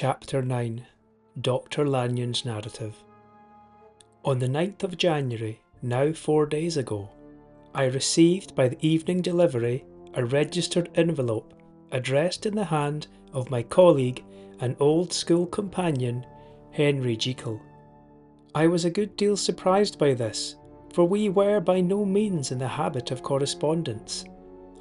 Chapter 9 Dr. Lanyon's Narrative. On the 9th of January, now 4 days ago, I received by the evening delivery a registered envelope addressed in the hand of my colleague and old school companion, Henry Jekyll. I was a good deal surprised by this, for we were by no means in the habit of correspondence.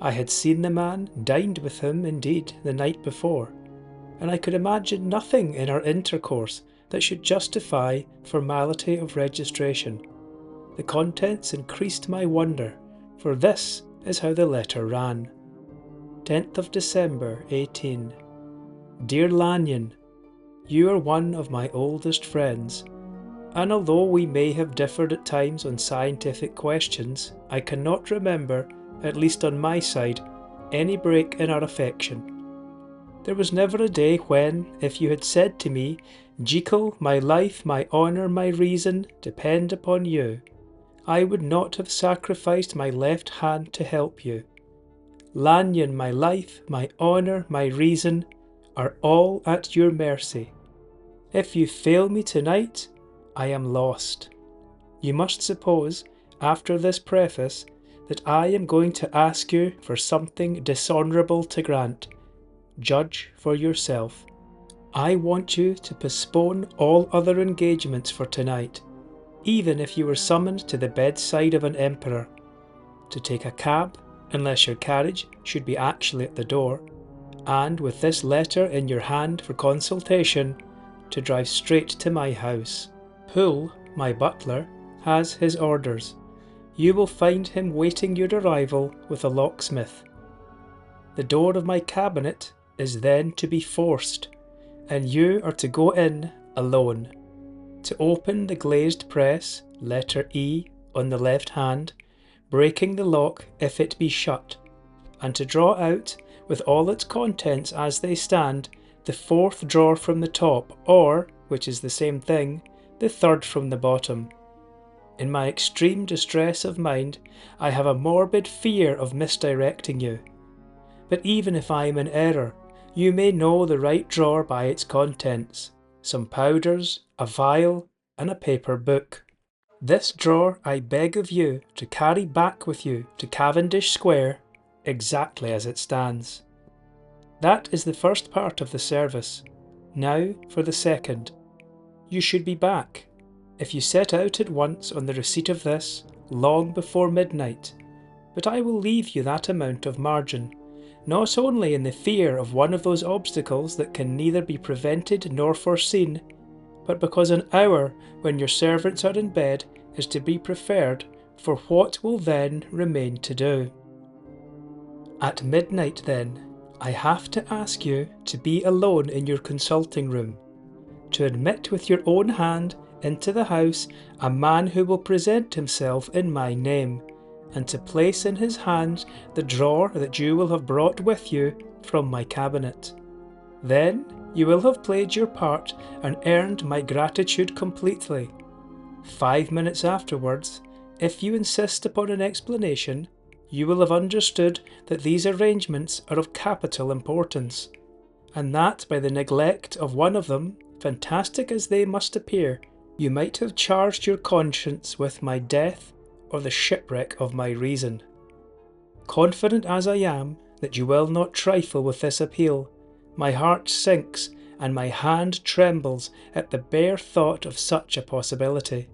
I had seen the man, dined with him indeed the night before, and I could imagine nothing in our intercourse that should justify formality of registration. The contents increased my wonder, for this is how the letter ran. 10th of December, 18. Dear Lanyon, you are one of my oldest friends, and although we may have differed at times on scientific questions, I cannot remember, at least on my side, any break in our affection. There was never a day when, if you had said to me, Jekyll, my life, my honour, my reason, depend upon you, I would not have sacrificed my left hand to help you. Lanyon, my life, my honour, my reason, are all at your mercy. If you fail me tonight, I am lost. You must suppose, after this preface, that I am going to ask you for something dishonourable to grant. Judge for yourself. I want you to postpone all other engagements for tonight, even if you were summoned to the bedside of an emperor, to take a cab, unless your carriage should be actually at the door, and with this letter in your hand for consultation, to drive straight to my house. Poole, my butler, has his orders. You will find him waiting your arrival with a locksmith. The door of my cabinet is then to be forced, and you are to go in alone. To open the glazed press, letter E on the left hand, breaking the lock if it be shut, and to draw out, with all its contents as they stand, the fourth drawer from the top, or, which is the same thing, the third from the bottom. In my extreme distress of mind, I have a morbid fear of misdirecting you. But even if I am in error, you may know the right drawer by its contents, some powders, a vial, and a paper book. This drawer I beg of you to carry back with you to Cavendish Square, exactly as it stands. That is the first part of the service. Now for the second. You should be back, if you set out at once on the receipt of this, long before midnight, but I will leave you that amount of margin, not only in the fear of one of those obstacles that can neither be prevented nor foreseen, but because an hour when your servants are in bed is to be preferred for what will then remain to do. At midnight, then, I have to ask you to be alone in your consulting room, to admit with your own hand into the house a man who will present himself in my name, and to place in his hands the drawer that you will have brought with you from my cabinet. Then you will have played your part and earned my gratitude completely. 5 minutes afterwards, if you insist upon an explanation, you will have understood that these arrangements are of capital importance, and that by the neglect of one of them, fantastic as they must appear, you might have charged your conscience with my death or the shipwreck of my reason. Confident as I am that you will not trifle with this appeal, my heart sinks and my hand trembles at the bare thought of such a possibility.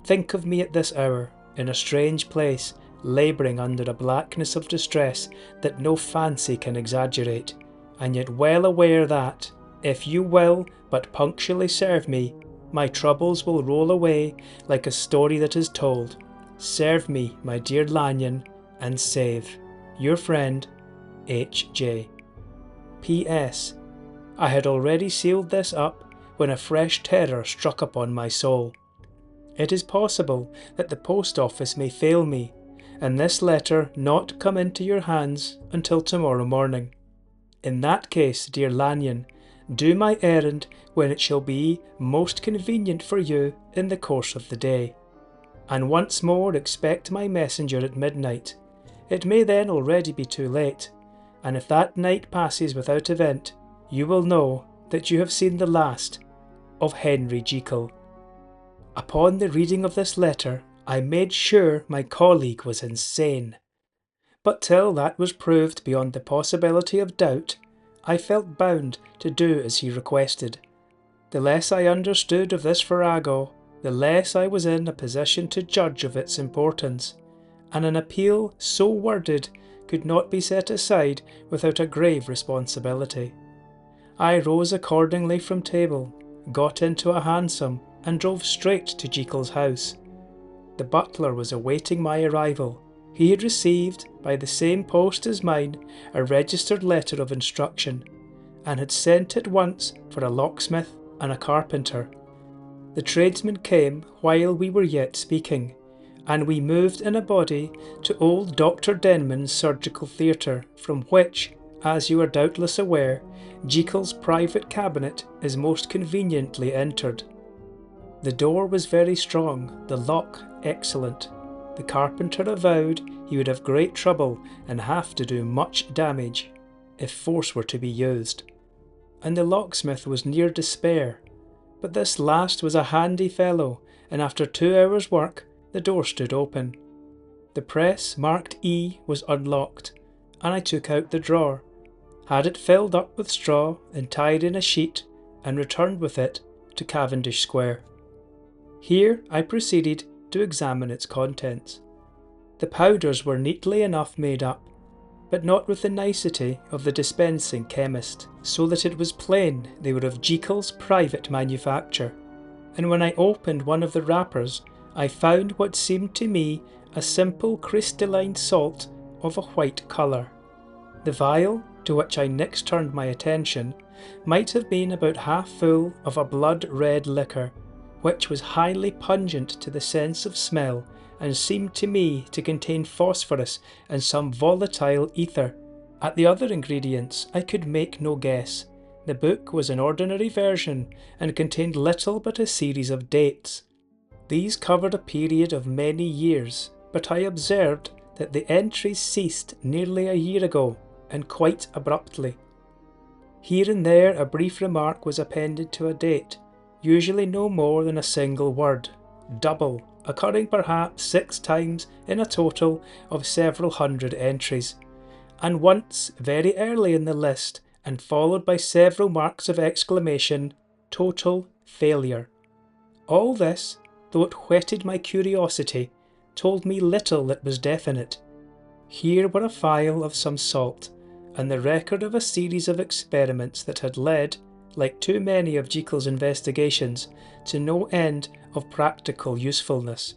Think of me at this hour, in a strange place, labouring under a blackness of distress that no fancy can exaggerate, and yet well aware that, if you will but punctually serve me, my troubles will roll away like a story that is told. Serve me, my dear Lanyon, and save. Your friend, H.J. P.S. I had already sealed this up when a fresh terror struck upon my soul. It is possible that the post office may fail me, and this letter not come into your hands until tomorrow morning. In that case, dear Lanyon, do my errand when it shall be most convenient for you in the course of the day. And once more expect my messenger at midnight. It may then already be too late, and if that night passes without event, you will know that you have seen the last of Henry Jekyll. Upon the reading of this letter, I made sure my colleague was insane. But till that was proved beyond the possibility of doubt, I felt bound to do as he requested. The less I understood of this farrago, the less I was in a position to judge of its importance, and an appeal so worded could not be set aside without a grave responsibility. I rose accordingly from table, got into a hansom, and drove straight to Jekyll's house. The butler was awaiting my arrival. He had received, by the same post as mine, a registered letter of instruction, and had sent at once for a locksmith and a carpenter. The tradesmen came while we were yet speaking, and we moved in a body to old Dr. Denman's surgical theatre, from which, as you are doubtless aware, Jekyll's private cabinet is most conveniently entered. The door was very strong, the lock excellent. The carpenter avowed he would have great trouble and have to do much damage if force were to be used, and the locksmith was near despair. But this last was a handy fellow, and after 2 hours' work the door stood open. The press marked E was unlocked, and I took out the drawer, had it filled up with straw and tied in a sheet, and returned with it to Cavendish Square. Here I proceeded to examine its contents. The powders were neatly enough made up, but not with the nicety of the dispensing chemist, so that it was plain they were of Jekyll's private manufacture, and when I opened one of the wrappers I found what seemed to me a simple crystalline salt of a white colour. The vial, to which I next turned my attention, might have been about half full of a blood-red liquor, which was highly pungent to the sense of smell, and seemed to me to contain phosphorus and some volatile ether. At the other ingredients I could make no guess. The book was an ordinary version, and contained little but a series of dates. These covered a period of many years, but I observed that the entries ceased nearly a year ago, and quite abruptly. Here and there a brief remark was appended to a date, usually no more than a single word, double, occurring perhaps 6 times in a total of several hundred entries, and once very early in the list, and followed by several marks of exclamation, total failure. All this, though it whetted my curiosity, told me little that was definite. Here were a phial of some salt, and the record of a series of experiments that had led, like too many of Jekyll's investigations, to no end of practical usefulness.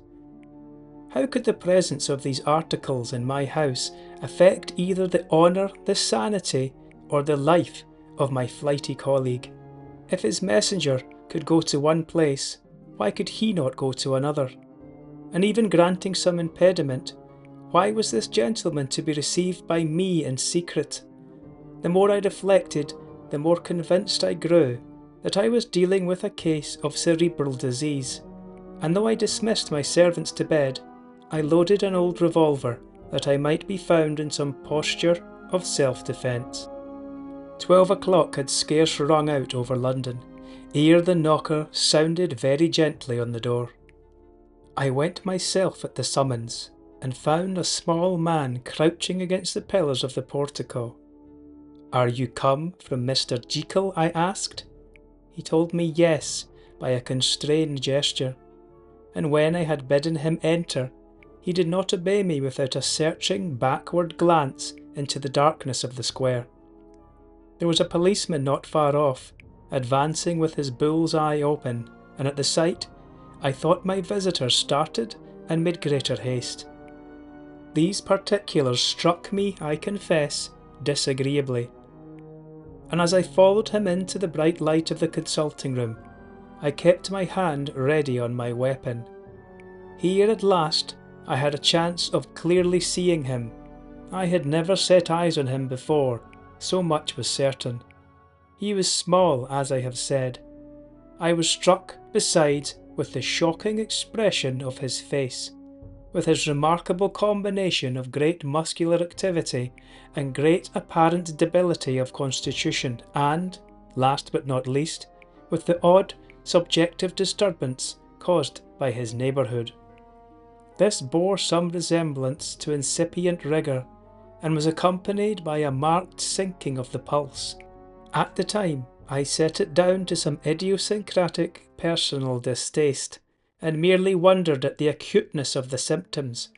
How could the presence of these articles in my house affect either the honour, the sanity, or the life of my flighty colleague? If his messenger could go to one place, why could he not go to another? And even granting some impediment, why was this gentleman to be received by me in secret? The more I reflected, the more convinced I grew that I was dealing with a case of cerebral disease, and though I dismissed my servants to bed, I loaded an old revolver that I might be found in some posture of self-defence. 12 o'clock had scarce rung out over London, ere the knocker sounded very gently on the door. I went myself at the summons, and found a small man crouching against the pillars of the portico. "Are you come from Mr. Jekyll?" I asked. He told me yes, by a constrained gesture, and when I had bidden him enter, he did not obey me without a searching backward glance into the darkness of the square. There was a policeman not far off, advancing with his bull's eye open, and at the sight I thought my visitor started and made greater haste. These particulars struck me, I confess, disagreeably, and as I followed him into the bright light of the consulting room, I kept my hand ready on my weapon. Here at last I had a chance of clearly seeing him. I had never set eyes on him before, so much was certain. He was small, as I have said. I was struck, besides, with the shocking expression of his face, with his remarkable combination of great muscular activity and great apparent debility of constitution, and, last but not least, with the odd, subjective disturbance caused by his neighbourhood. This bore some resemblance to incipient rigour, and was accompanied by a marked sinking of the pulse. At the time, I set it down to some idiosyncratic personal distaste, and merely wondered at the acuteness of the symptoms,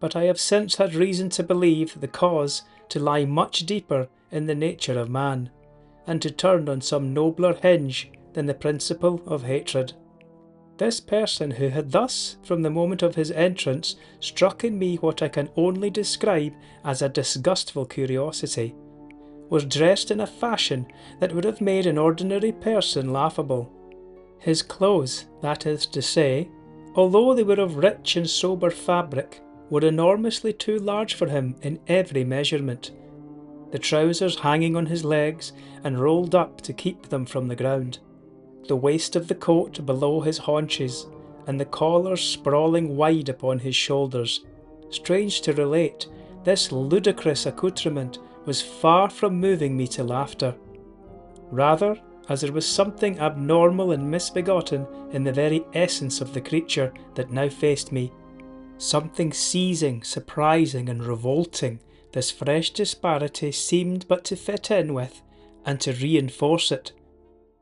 but I have since had reason to believe the cause to lie much deeper in the nature of man, and to turn on some nobler hinge than the principle of hatred. This person, who had thus, from the moment of his entrance, struck in me what I can only describe as a disgustful curiosity, was dressed in a fashion that would have made an ordinary person laughable. His clothes, that is to say, although they were of rich and sober fabric, were enormously too large for him in every measurement, the trousers hanging on his legs and rolled up to keep them from the ground, the waist of the coat below his haunches, and the collar sprawling wide upon his shoulders. Strange to relate, this ludicrous accoutrement was far from moving me to laughter. Rather, as there was something abnormal and misbegotten in the very essence of the creature that now faced me, something seizing, surprising, and revolting, this fresh disparity seemed but to fit in with and to reinforce it,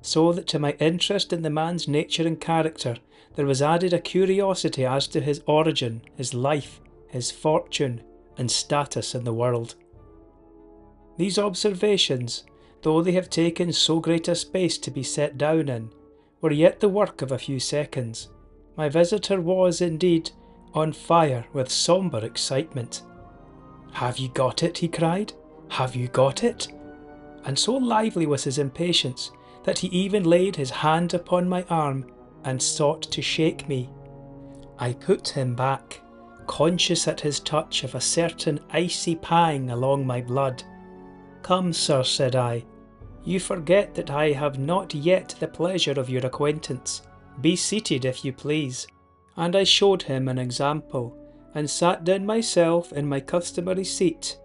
so that to my interest in the man's nature and character there was added a curiosity as to his origin, his life, his fortune, and status in the world. These observations, though they have taken so great a space to be set down in, were yet the work of a few seconds. My visitor was, indeed, on fire with sombre excitement. "Have you got it?" he cried. "Have you got it?" And so lively was his impatience that he even laid his hand upon my arm and sought to shake me. I put him back, conscious at his touch of a certain icy pang along my blood. "Come, sir," said I, "you forget that I have not yet the pleasure of your acquaintance. Be seated, if you please." And I showed him an example, and sat down myself in my customary seat,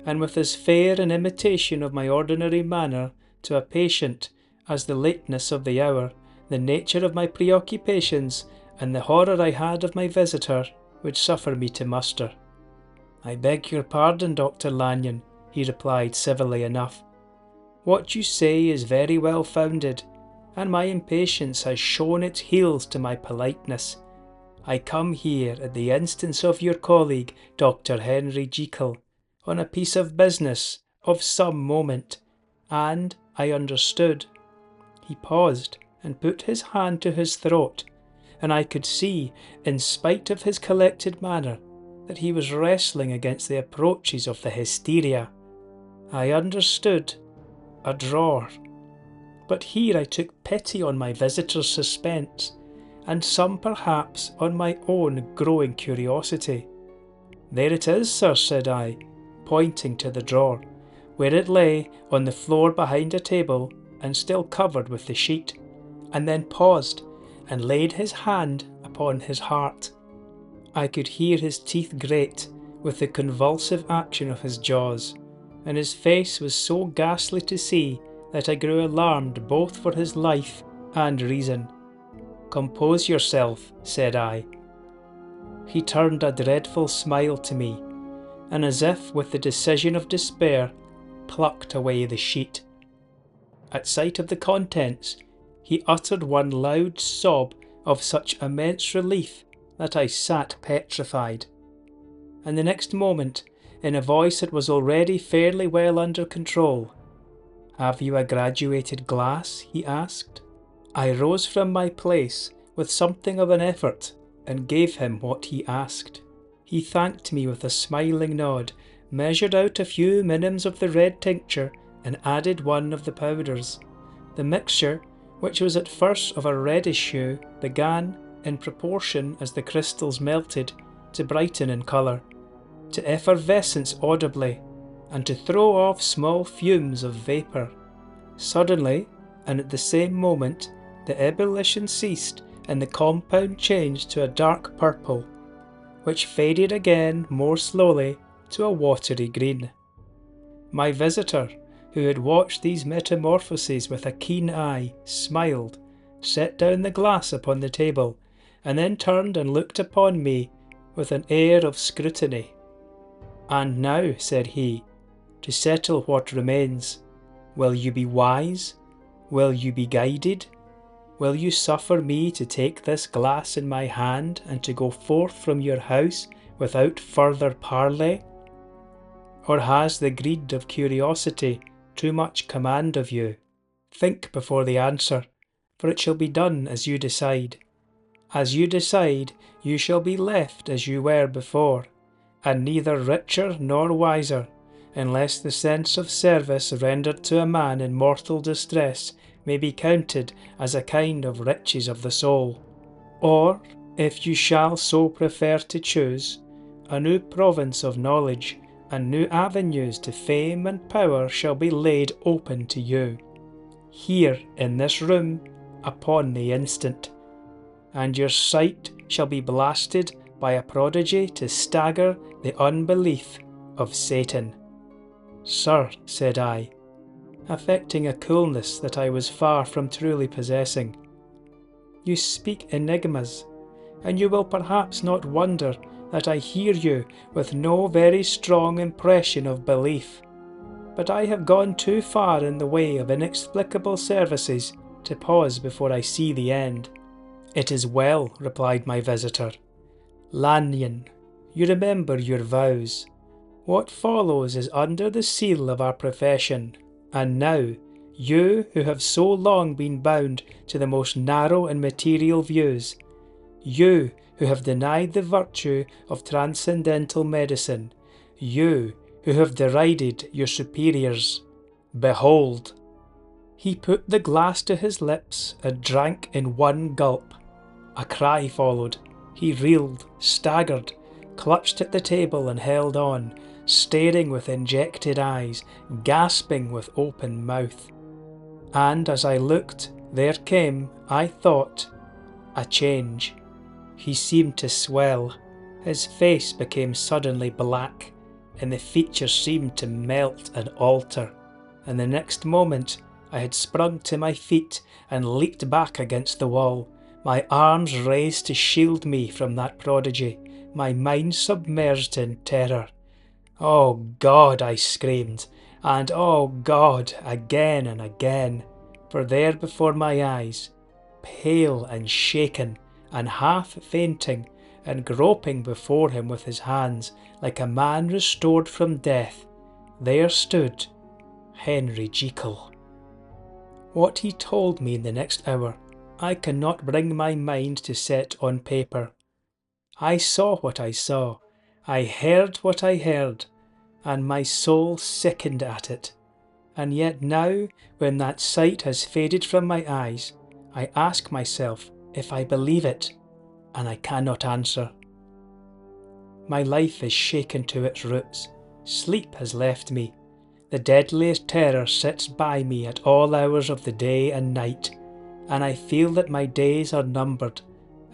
and with as fair an imitation of my ordinary manner to a patient as the lateness of the hour, the nature of my preoccupations, and the horror I had of my visitor would suffer me to muster. "I beg your pardon, Dr. Lanyon," he replied civilly enough. "What you say is very well founded, and my impatience has shown its heels to my politeness. I come here at the instance of your colleague, Dr. Henry Jekyll, on a piece of business of some moment, and I understood." He paused and put his hand to his throat, and I could see, in spite of his collected manner, that he was wrestling against the approaches of the hysteria. I understood. A drawer. But here I took pity on my visitor's suspense, and some perhaps on my own growing curiosity. "There it is, sir," said I, pointing to the drawer, where it lay on the floor behind a table and still covered with the sheet, and then paused and laid his hand upon his heart. I could hear his teeth grate with the convulsive action of his jaws, and his face was so ghastly to see that I grew alarmed both for his life and reason. "Compose yourself," said I. He turned a dreadful smile to me, and as if with the decision of despair, plucked away the sheet. At sight of the contents, he uttered one loud sob of such immense relief that I sat petrified. And the next moment, in a voice that was already fairly well under control, "Have you a graduated glass?" he asked. I rose from my place with something of an effort and gave him what he asked. He thanked me with a smiling nod, measured out a few minims of the red tincture, and added one of the powders. The mixture, which was at first of a reddish hue, began, in proportion as the crystals melted, to brighten in colour, to effervescence audibly, and to throw off small fumes of vapour. Suddenly, and at the same moment, the ebullition ceased and the compound changed to a dark purple, which faded again more slowly to a watery green. My visitor, who had watched these metamorphoses with a keen eye, smiled, set down the glass upon the table, and then turned and looked upon me with an air of scrutiny. "And now," said he, "to settle what remains, will you be wise? Will you be guided? Will you suffer me to take this glass in my hand and to go forth from your house without further parley? Or has the greed of curiosity too much command of you? Think before the answer, for it shall be done as you decide. As you decide, you shall be left as you were before, and neither richer nor wiser, unless the sense of service rendered to a man in mortal distress may be counted as a kind of riches of the soul. Or, if you shall so prefer to choose, a new province of knowledge and new avenues to fame and power shall be laid open to you, here in this room, upon the instant, and your sight shall be blasted by a prodigy to stagger the unbelief of Satan." "Sir," said I, affecting a coolness that I was far from truly possessing, "you speak enigmas, and you will perhaps not wonder that I hear you with no very strong impression of belief, but I have gone too far in the way of inexplicable services to pause before I see the end." "It is well," replied my visitor. "Lanyon, you remember your vows. What follows is under the seal of our profession, and now, you who have so long been bound to the most narrow and material views, you who have denied the virtue of transcendental medicine, you who have derided your superiors, behold!" He put the glass to his lips and drank in one gulp. A cry followed. He reeled, staggered, clutched at the table and held on, staring with injected eyes, gasping with open mouth. And as I looked, there came, I thought, a change. He seemed to swell, his face became suddenly black, and the features seemed to melt and alter, and the next moment I had sprung to my feet and leaped back against the wall, my arms raised to shield me from that prodigy, my mind submerged in terror. "Oh God!" I screamed, and "Oh God!" again and again, for there before my eyes, pale and shaken, and half fainting, and groping before him with his hands, like a man restored from death, there stood Henry Jekyll. What he told me in the next hour, I cannot bring my mind to set on paper. I saw what I saw, I heard what I heard, and my soul sickened at it. And yet now, when that sight has faded from my eyes, I ask myself if I believe it, and I cannot answer. My life is shaken to its roots, sleep has left me, the deadliest terror sits by me at all hours of the day and night, and I feel that my days are numbered,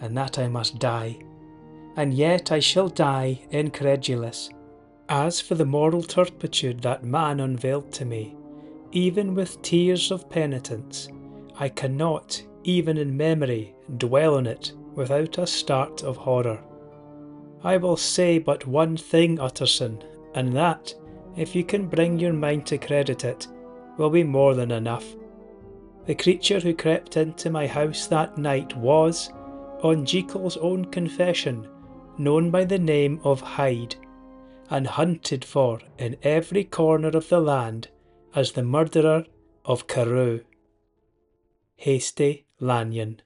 and that I must die. And yet I shall die incredulous. As for the moral turpitude that man unveiled to me, even with tears of penitence, I cannot, even in memory, dwell on it without a start of horror. I will say but one thing, Utterson, and that, if you can bring your mind to credit it, will be more than enough. The creature who crept into my house that night was, on Jekyll's own confession, known by the name of Hyde, and hunted for in every corner of the land as the murderer of Carew. Hasty Lanyon.